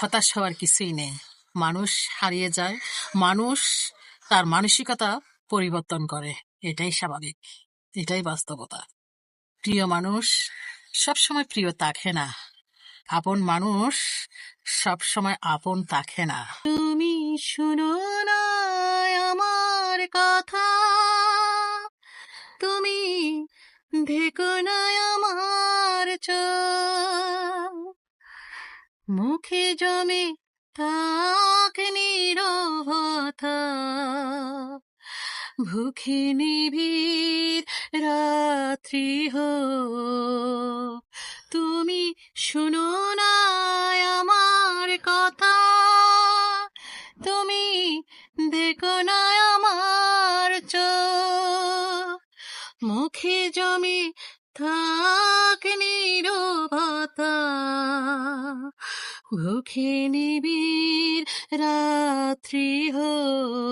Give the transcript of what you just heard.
হতাশ হওয়ার কিছুই নেই। মানুষ হারিয়ে যায়, মানুষ তার মানসিকতা পরিবর্তন করে। এটাই স্বাভাবিক, এটাই বাস্তবতা। প্রিয় মানুষ সবসময় প্রিয় থাকে না, আপন মানুষ সবসময় আপন থাকে না। তুমি শুনো না আমার কথা, তুমি দেখো না আমার চোখ, মুখে জমে থাক নীরবতা, ভুখে নিবিড় রাত্রি হোক। তুমি শুনো না আমার কথা, তুমি দেখো না আমার চোখ, মুখে জমে থাক নীরবতা, ভুখে নিবিড় রাত্রি হোক।